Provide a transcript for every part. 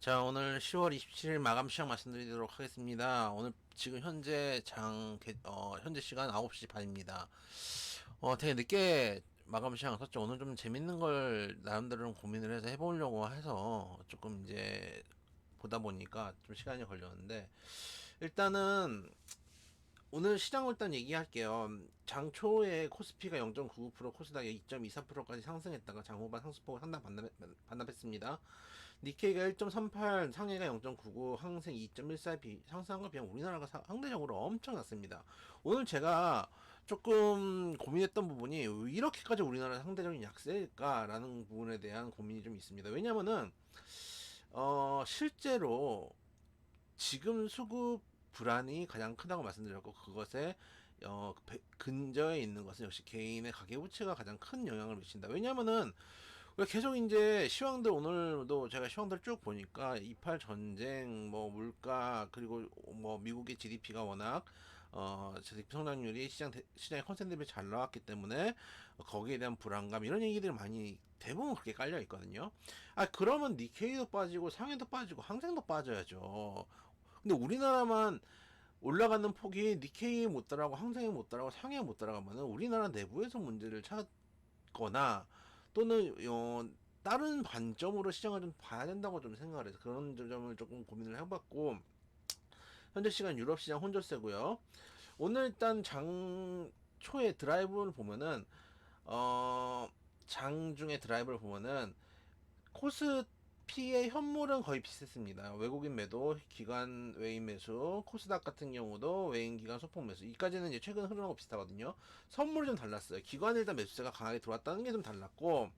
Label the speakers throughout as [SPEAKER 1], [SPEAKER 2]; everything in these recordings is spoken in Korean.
[SPEAKER 1] 자, 오늘 10월 27일 마감 시장 말씀드리도록 하겠습니다. 오늘 지금 현재 현재 시간 9시 반입니다. 되게 늦게 마감 시장 섰죠. 오늘 좀 재밌는 걸 나름대로 좀 고민을 해서 해보려고 해서 조금 이제 보다 보니까 좀 시간이 걸렸는데, 일단은 오늘 시장을 일단 얘기할게요. 장 초에 코스피가 0.99%, 코스닥이 2.23%까지 상승했다가 장 후반 상승폭을 상당 반납했습니다. 니케이가 1.38, 상해가 0.99, 항생 2.14 상승한 거 비하면 우리나라가 상대적으로 엄청났습니다. 오늘 제가 조금 고민했던 부분이 왜 이렇게까지 우리나라 상대적인 약세일까라는 부분에 대한 고민이 좀 있습니다. 왜냐면은 실제로 지금 수급 불안이 가장 크다고 말씀드렸고, 그것에 근저에 있는 것은 역시 개인의 가계부채가 가장 큰 영향을 미친다. 왜냐면은 계속 이제 시황들, 오늘도 제가 시황들 쭉 보니까 28 전쟁, 뭐 물가, 그리고 뭐 미국의 GDP가 워낙 GDP 성장률이 시장의 컨센 대비 잘 나왔기 때문에 거기에 대한 불안감, 이런 얘기들이 많이 대부분 그렇게 깔려 있거든요. 그러면 니케이도 빠지고 상해도 빠지고 항생도 빠져야죠. 근데 우리나라만 올라가는 폭이 니케이에 못 따라가고 항생에 못 따라가고 상해에 못 따라가면은 우리나라 내부에서 문제를 찾거나 또는 다른 관점으로 시장을 좀 봐야 된다고 좀 생각을 해서 그런 점을 조금 고민을 해봤고, 현재 시간 유럽 시장 혼조세고요. 오늘 일단 장 초에 드라이브를 보면은 장중에 드라이브를 보면은 코스피의 현물은 거의 비슷했습니다. 외국인 매도, 기관 외인 매수, 코스닥 같은 경우도 외인 기관 소폭 매수. 이까지는 이제 최근 흐름하고 비슷하거든요. 선물이 좀 달랐어요. 기관 일단 매수세가 강하게 들어왔다는 게 좀 달랐고,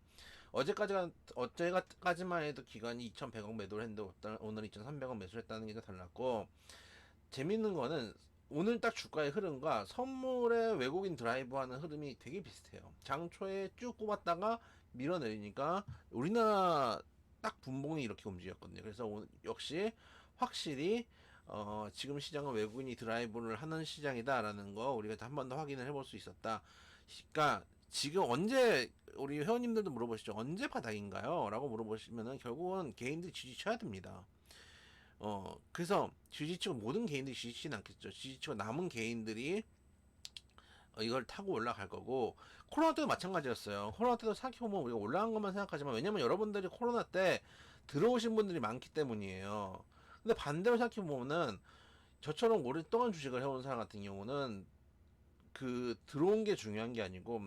[SPEAKER 1] 어제까지만 해도 기관이 2,100억 매도를 했는데 오늘 2,300억 매수를 했다는 게 좀 달랐고, 재밌는 거는 오늘 딱 주가의 흐름과 선물의 외국인 드라이브 하는 흐름이 되게 비슷해요. 장초에 쭉 꼽았다가 밀어내리니까 우리나라 딱 분봉이 이렇게 움직였거든요. 그래서 역시 확실히 지금 시장은 외국인이 드라이브를 하는 시장이다라는 거 우리가 한 번 더 확인을 해볼 수 있었다. 그러니까 지금 언제, 우리 회원님들도 물어보시죠. 언제 바닥인가요? 라고 물어보시면은 결국은 개인들이 지지쳐야 됩니다. 그래서 지지치고 모든 개인들이 지지치진 않겠죠. 지지치고 남은 개인들이 이걸 타고 올라갈 거고, 코로나 때도 마찬가지였어요. 코로나 때도 생각해보면 우리가 올라간 것만 생각하지만, 왜냐면 여러분들이 코로나 때 들어오신 분들이 많기 때문이에요. 근데 반대로 생각해보면은 저처럼 오랫동안 주식을 해온 사람 같은 경우는 들어온 게 중요한 게 아니고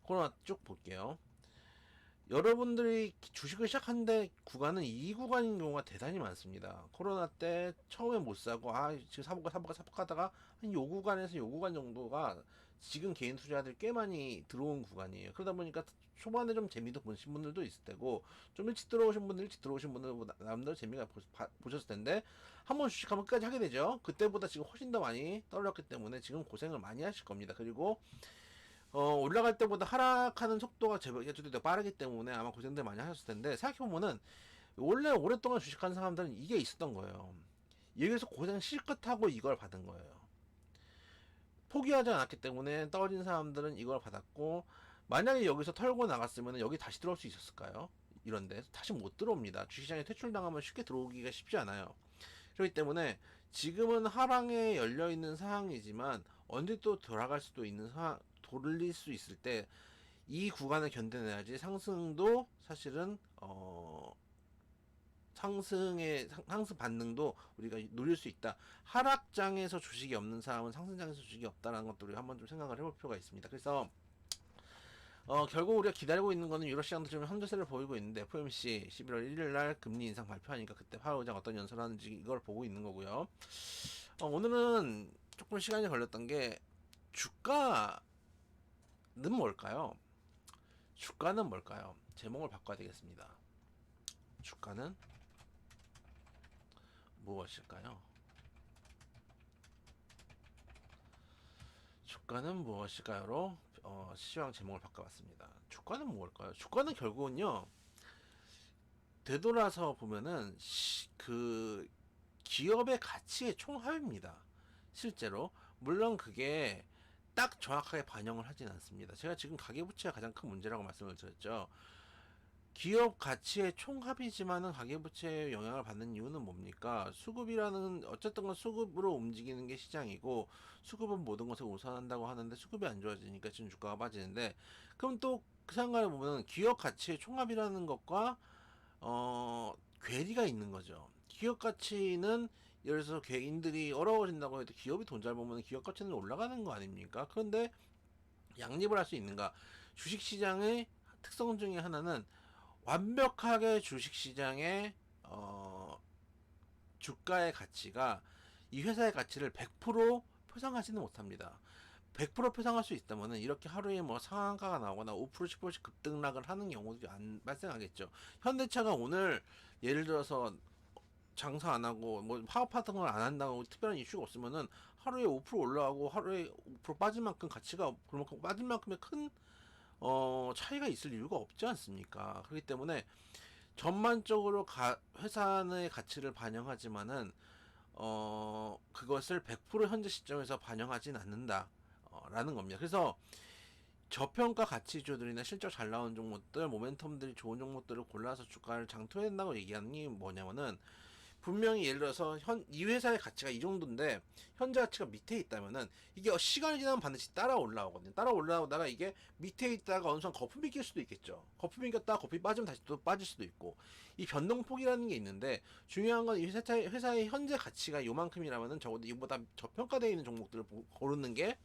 [SPEAKER 1] 코로나 쭉 볼게요. 여러분들이 주식을 시작한데 구간은 이 구간인 경우가 대단히 많습니다. 코로나 때 처음에 못 사고 지금 사볼까 하다가 한 요 구간에서 요 구간 정도가 지금 개인 투자자들이 꽤 많이 들어온 구간이에요. 그러다 보니까 초반에 좀 재미도 보신 분들도 있을 테고, 좀 일찍 들어오신 분들 남들 재미가 보셨을 텐데, 한번 주식하면 끝까지 하게 되죠. 그때보다 지금 훨씬 더 많이 떨어졌기 때문에 지금 고생을 많이 하실 겁니다. 그리고 올라갈 때보다 하락하는 속도가 제주도 빠르기 때문에 아마 고생들 많이 하셨을 텐데, 생각해보면은 원래 오랫동안 주식하는 사람들은 이게 있었던 거예요. 여기서 고생 실컷 하고 이걸 받은 거예요. 포기하지 않았기 때문에 떨어진 사람들은 이걸 받았고, 만약에 여기서 털고 나갔으면 여기 다시 들어올 수 있었을까요? 이런데 다시 못 들어옵니다. 주식시장에 퇴출당하면 쉽게 들어오기가 쉽지 않아요. 그렇기 때문에 지금은 하방에 열려 있는 상황이지만 언제 또 돌아갈 수도 있는 상황, 돌릴 수 있을 때 이 구간을 견뎌내야지 상승도 사실은 상승 반등도 우리가 누릴 수 있다. 하락장에서 주식이 없는 사람은 상승장에서 주식이 없다라는 것도 우리가 한번 좀 생각을 해볼 필요가 있습니다. 그래서 결국 우리가 기다리고 있는 거는 유로 시장도 지금 현재세를 보이고 있는데, FOMC 11월 1일 날 금리 인상 발표하니까 그때 파월 의장 어떤 연설을 하는지 이걸 보고 있는 거고요. 오늘은 조금 시간이 걸렸던 게, 주가는 뭘까요? 주가는 뭘까요? 제목을 바꿔야 되겠습니다. 주가는 무엇일까요? 주가는 무엇일까요?로 시황 제목을 바꿔봤습니다. 주가는 뭘까요? 주가는 결국은요, 되돌아서 보면은 그 기업의 가치의 총합입니다. 실제로 물론 그게 딱 정확하게 반영을 하진 않습니다. 제가 지금 가계부채가 가장 큰 문제라고 말씀을 드렸죠. 기업 가치의 총합이지만은 가계부채에 영향을 받는 이유는 뭡니까? 수급이라는 어쨌든 건 수급으로 움직이는 게 시장이고 수급은 모든 것을 우선한다고 하는데 수급이 안 좋아지니까 지금 주가가 빠지는데 그럼 또 그 상관을 보면 기업 가치의 총합이라는 것과 괴리가 있는 거죠. 기업 가치는 예를 들어서 개인들이 어려워진다고 해도 기업이 돈 잘 벌면 기업 가치는 올라가는 거 아닙니까? 그런데 양립을 할 수 있는가? 주식시장의 특성 중에 하나는 완벽하게 주식시장의 주가의 가치가 이 회사의 가치를 100% 표상하지는 못합니다. 100% 표상할 수 있다면은 이렇게 하루에 뭐 상한가가 나오거나 5% 10%씩 급등락을 하는 경우도 안 발생하겠죠. 현대차가 오늘 예를 들어서 장사 안 하고 뭐 파업 같은 걸 안 한다고 특별한 이슈가 없으면은 하루에 5% 올라가고 하루에 5% 빠진 만큼 가치가 그만큼 빠진 만큼의 큰 차이가 있을 이유가 없지 않습니까? 그렇기 때문에 전반적으로 회사의 가치를 반영하지만은 그것을 100% 현재 시점에서 반영하진 않는다. 라는 겁니다. 그래서 저평가 가치주들이나 실적 잘 나온 종목들, 모멘텀들이 좋은 종목들을 골라서 주가를 장투해야 된다고 얘기하는 게 뭐냐면은 분명히 예를 들어서 이 회사의 가치가 이 정도인데 현재 가치가 밑에 있다면은 이게 시간이 지나면 반드시 따라 올라오거든요. 따라 올라오다가 이게 밑에 있다가 어느 순간 거품이 낄 수도 있겠죠. 거품이 꼈다가 거품이 빠지면 다시 또 빠질 수도 있고 이 변동폭이라는 게 있는데 중요한 건 이 회사의 현재 가치가 요만큼이라면은 적어도 이보다 저평가되어 있는 종목들을 고르는 게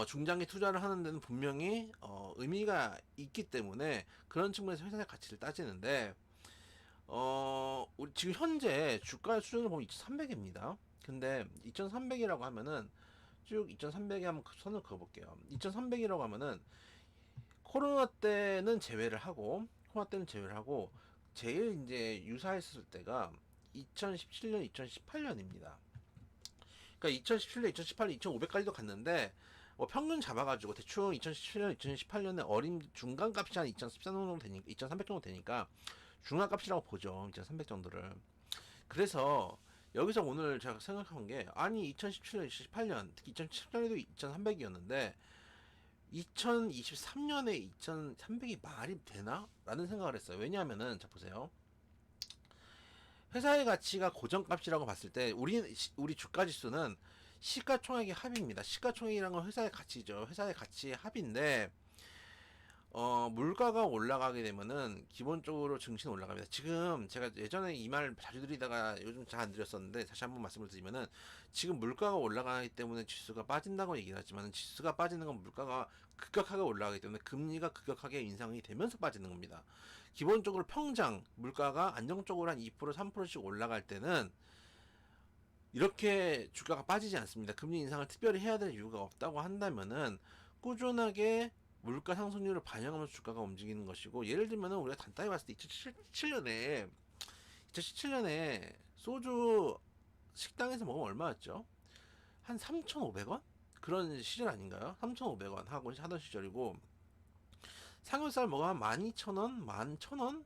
[SPEAKER 1] 중장기 투자를 하는 데는 분명히 의미가 있기 때문에 그런 측면에서 회사의 가치를 따지는데 우리 지금 현재 주가 수준을 보면 2,300입니다. 근데 2,300이라고 하면은 쭉 2,300에 한번 선을 그어볼게요. 2,300이라고 하면은 코로나 때는 제외를 하고 제일 이제 유사했을 때가 2017년, 2018년입니다. 그러니까 2017년, 2018년, 2,500까지도 갔는데 평균 잡아가지고 대충 2017년, 2018년에 어린 중간값이 한 2,013 정도 되니까 2,300 정도 되니까 중간값이라고 보죠. 2,300 정도를. 그래서 여기서 오늘 제가 생각한 게 아니 2017년, 2018년 특히 2017년에도 2,300이었는데 2023년에 2,300이 말이 되나? 라는 생각을 했어요. 왜냐하면은 자 보세요. 회사의 가치가 고정값이라고 봤을 때 우리 주가 지수는 시가총액의 합입니다. 시가총액이란 건 회사의 가치죠. 회사의 가치의 합인데 물가가 올라가게 되면은 기본적으로 증시는 올라갑니다. 지금 제가 예전에 이 말 자주 드리다가 요즘 잘 안 드렸었는데 다시 한번 말씀을 드리면은 지금 물가가 올라가기 때문에 지수가 빠진다고 얘기를 하지만 지수가 빠지는 건 물가가 급격하게 올라가기 때문에 금리가 급격하게 인상이 되면서 빠지는 겁니다. 기본적으로 평장 물가가 안정적으로 한 2% 3%씩 올라갈 때는 이렇게 주가가 빠지지 않습니다. 금리 인상을 특별히 해야 될 이유가 없다고 한다면은 꾸준하게 물가 상승률을 반영하면서 주가가 움직이는 것이고 예를 들면은 우리가 간단히 봤을 때 2017년에 소주 식당에서 먹으면 얼마였죠? 한 3,500원? 그런 시절 아닌가요? 3,500원 하고 하던 시절이고 삼겹살 먹으면 12,000원? 11,000원?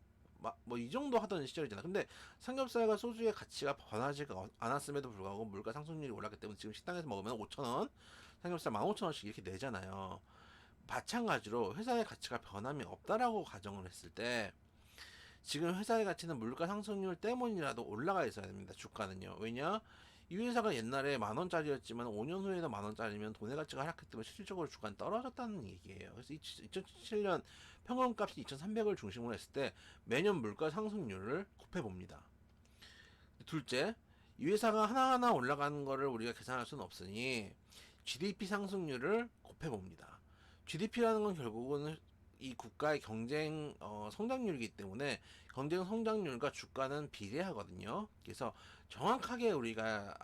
[SPEAKER 1] 뭐 이 정도 하던 시절이잖아. 근데 삼겹살과 소주의 가치가 변하지가 않았음에도 불구하고 물가 상승률이 올랐기 때문에 지금 식당에서 먹으면 5,000원, 삼겹살 15,000원씩 이렇게 내잖아요. 마찬가지로 회사의 가치가 변함이 없다라고 가정을 했을 때 지금 회사의 가치는 물가 상승률 때문이라도 올라가 있어야 됩니다. 주가는요. 왜냐? 이 회사가 옛날에 10,000원짜리였지만 5년 후에도 10,000원짜리면 돈의 가치가 하락했기 때문에 실질적으로 주가는 떨어졌다는 얘기예요. 그래서 2017년 평균값이 2,300을 중심으로 했을 때 매년 물가 상승률을 곱해봅니다. 둘째, 이 회사가 하나하나 올라가는 거를 우리가 계산할 수는 없으니 GDP 상승률을 곱해봅니다. GDP라는 건 결국은 이 국가의 경쟁 성장률이기 때문에 경쟁 성장률과 주가는 비례하거든요. 그래서 정확하게 우리가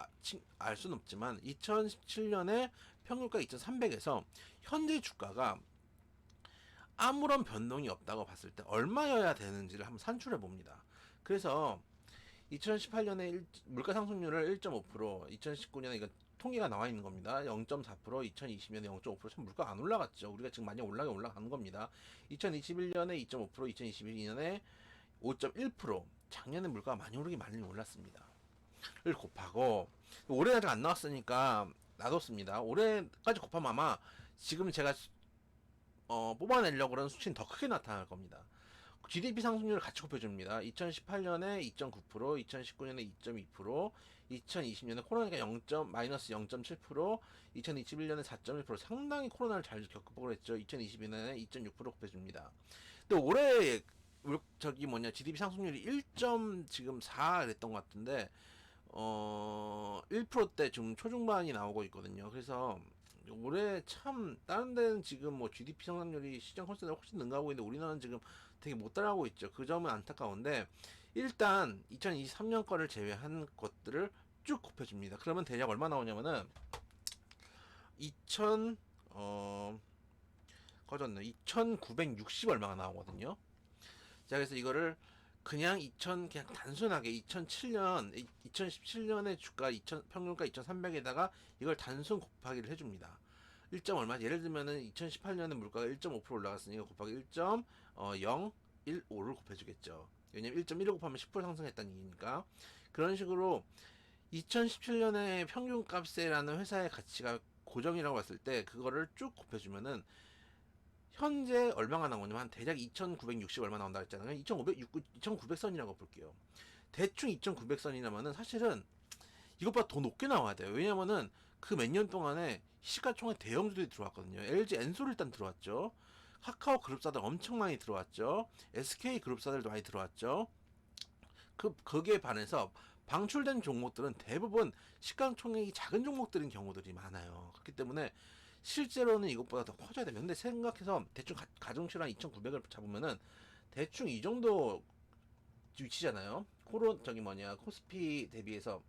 [SPEAKER 1] 알 수는 없지만 2017년에 평균가 2,300에서 현재 주가가 아무런 변동이 없다고 봤을 때 얼마여야 되는지를 한번 산출해 봅니다. 그래서 2018년에 물가 상승률을 1.5%, 2019년에 이거 통계가 나와 있는 겁니다. 0.4%, 2020년에 0.5%. 참 물가 안 올라갔죠. 우리가 지금 많이 올라가는 겁니다. 2021년에 2.5%, 2022년에 5.1%. 작년에 물가가 많이 올랐습니다. 를 곱하고 올해 아직 안 나왔으니까 놔뒀습니다. 올해까지 곱하면 아마 지금 제가 뽑아내려고 그러는 수치는 더 크게 나타날 겁니다. GDP 상승률을 같이 곱해줍니다. 2018년에 2.9%, 2019년에 2.2%, 2020년에 코로나가 마이너스 0.7%, 2021년에 4.1%. 상당히 코로나를 잘 극복을 했죠. 2022년에 2.6% 곱해줍니다. 근데 올해 GDP 상승률이 1. 지금 4 그랬던 것 같은데 1%대 지금 초중반이 나오고 있거든요. 그래서 올해 참 다른 데는 지금 뭐 GDP 성장률이 시장 컨센서스가 훨씬 능가하고 있는데 우리나라는 지금 되게 못 따라가고 있죠. 그 점은 안타까운데 일단 2023년 거를 제외한 것들을 쭉 곱해줍니다. 그러면 대략 얼마 나오냐면은 2000 꺼졌네. 2,960 얼마가 나오거든요. 자, 그래서 이거를 그냥 단순하게 2017년의 주가 평균가 2,300에다가 이걸 단순 곱하기를 해줍니다. 1점 얼마? 예를 들면은 2018년에 물가가 1.5% 올라갔으니까 곱하기 1.015를 곱해주겠죠. 왜냐면 1.15 곱하면 10% 상승했다는 얘기니까. 그런 식으로 2017년에 평균값이라는 회사의 가치가 고정이라고 봤을 때 그거를 쭉 곱해주면은 현재 얼마가 나오냐면 대략 2,960 얼마 나온다 했잖아요. 2,900선이라고 볼게요. 대충 2,900선이라면은 사실은 이것보다 더 높게 나와야 돼요. 왜냐면은 그 몇 년 동안에 시가총액 대형주들이 들어왔거든요. LG 엔솔 일단 들어왔죠. 카카오 그룹사들 엄청 많이 들어왔죠. SK 그룹사들도 많이 들어왔죠. 거기에 반해서 방출된 종목들은 대부분 시가총액이 작은 종목들인 경우들이 많아요. 그렇기 때문에 실제로는 이것보다 더 커져야 됩니다. 근데 생각해서 대충 가중치를 한 2,900을 잡으면은 대충 이 정도 위치잖아요. 코스피 대비해서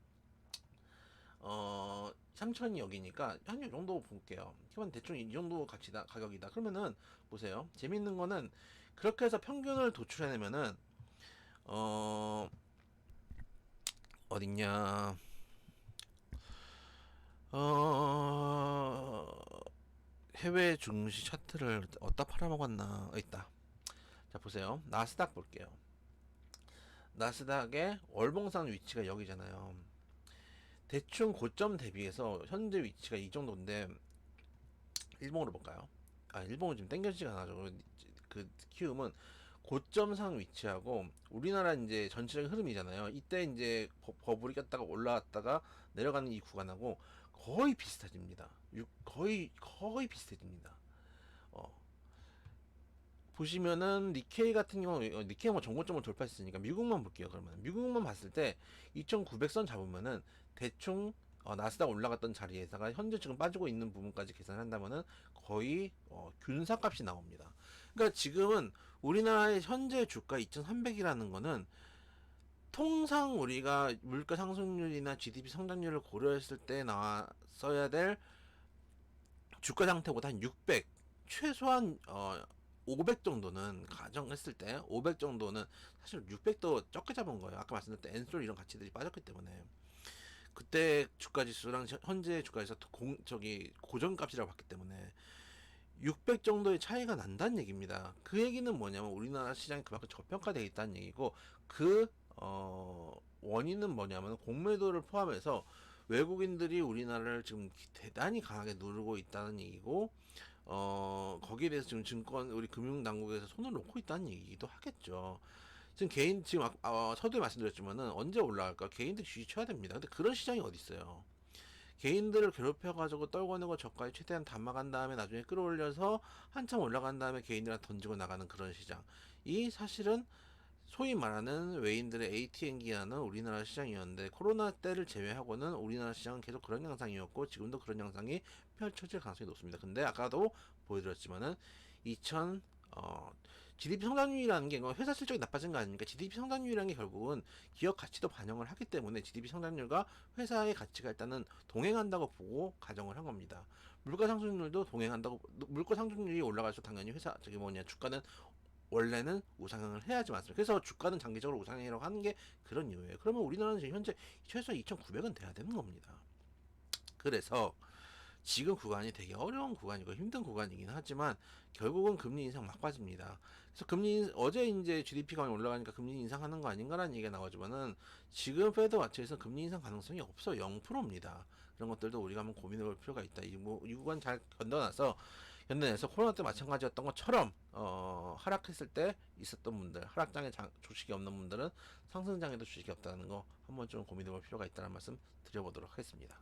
[SPEAKER 1] 3,000이 여기니까 한 이 정도 볼게요. 기본 대충 이 정도 가격이다. 그러면은 보세요. 재밌는 거는 그렇게 해서 평균을 도출해내면은 어딨냐? 해외 증시 차트를 어디다 팔아먹었나? 있다. 자, 보세요. 나스닥 볼게요. 나스닥의 월봉상 위치가 여기잖아요. 대충 고점 대비해서 현재 위치가 이 정도인데 일봉으로 볼까요? 일봉은 지금 땡겨지지가 않아서 그 키움은 고점상 위치하고 우리나라 이제 전체적인 흐름이잖아요. 이때 이제 버블이 꼈다가 올라왔다가 내려가는 이 구간하고 거의 비슷해집니다. 거의 비슷해집니다. 어, 보시면은 니케이 같은 경우 니케이가 뭐 전고점을 돌파했으니까 미국만 볼게요. 그러면 미국만 봤을 때 2,900선 잡으면은 대충 나스닥 올라갔던 자리에다가 현재 지금 빠지고 있는 부분까지 계산한다면은 거의 균사값이 나옵니다. 그러니까 지금은 우리나라의 현재 주가 2,300이라는 거는 통상 우리가 물가 상승률이나 GDP 성장률을 고려했을 때 나왔어야 될 주가 상태보다 한 600, 최소한 500 정도는 가정했을 때 500 정도는 사실 600도 적게 잡은 거예요. 아까 말씀드렸던 엔솔 이런 가치들이 빠졌기 때문에 그때 주가 지수랑 현재 주가 지수 고정값이라고 봤기 때문에 600 정도의 차이가 난다는 얘기입니다. 그 얘기는 뭐냐면 우리나라 시장이 그만큼 저평가되어 있다는 얘기고 그 원인은 뭐냐면 공매도를 포함해서 외국인들이 우리나라를 지금 대단히 강하게 누르고 있다는 얘기고 거기에 대해서 지금 우리 금융당국에서 손을 놓고 있다는 얘기도 하겠죠. 지금 서두에 말씀드렸지만은 언제 올라갈까? 개인들 주식 쳐야 됩니다. 근데 그런 시장이 어디 있어요? 개인들을 괴롭혀가지고 떨궈내고 저가에 최대한 담아간 다음에 나중에 끌어올려서 한참 올라간 다음에 개인들한테 던지고 나가는 그런 시장. 이 사실은 소위 말하는 외인들의 ATM기라는 우리나라 시장이었는데 코로나 때를 제외하고는 우리나라 시장은 계속 그런 양상이었고 지금도 그런 양상이 펼쳐질 가능성이 높습니다. 근데 아까도 보여드렸지만은 2000 GDP 성장률이라는 게 회사 실적이 나빠진 거 아닙니까? GDP 성장률이라는 게 결국은 기업 가치도 반영을 하기 때문에 GDP 성장률과 회사의 가치가 일단은 동행한다고 보고 가정을 한 겁니다. 물가 상승률도 동행한다고 물가 상승률이 올라갈수록 당연히 주가는 원래는 우상향을 해야지 맞습니다. 그래서 주가는 장기적으로 우상향이라고 하는 게 그런 이유예요. 그러면 우리나라는 지금 현재 최소 2,900은 돼야 되는 겁니다. 그래서 지금 구간이 되게 어려운 구간이고 힘든 구간이긴 하지만 결국은 금리 인상 막바지입니다. 그래서 어제 이제 GDP가 올라가니까 금리 인상하는 거 아닌가라는 얘기가 나오지만은 지금 페드 와치에서 금리 인상 가능성이 없어 0%입니다. 그런 것들도 우리가 한번 고민해 볼 필요가 있다. 이 구간 잘 건너나서 현대에서 코로나 때 마찬가지였던 것처럼 하락했을 때 있었던 분들, 하락장에 주식이 없는 분들은 상승장에도 주식이 없다는 거 한번 좀 고민해 볼 필요가 있다는 말씀 드려보도록 하겠습니다.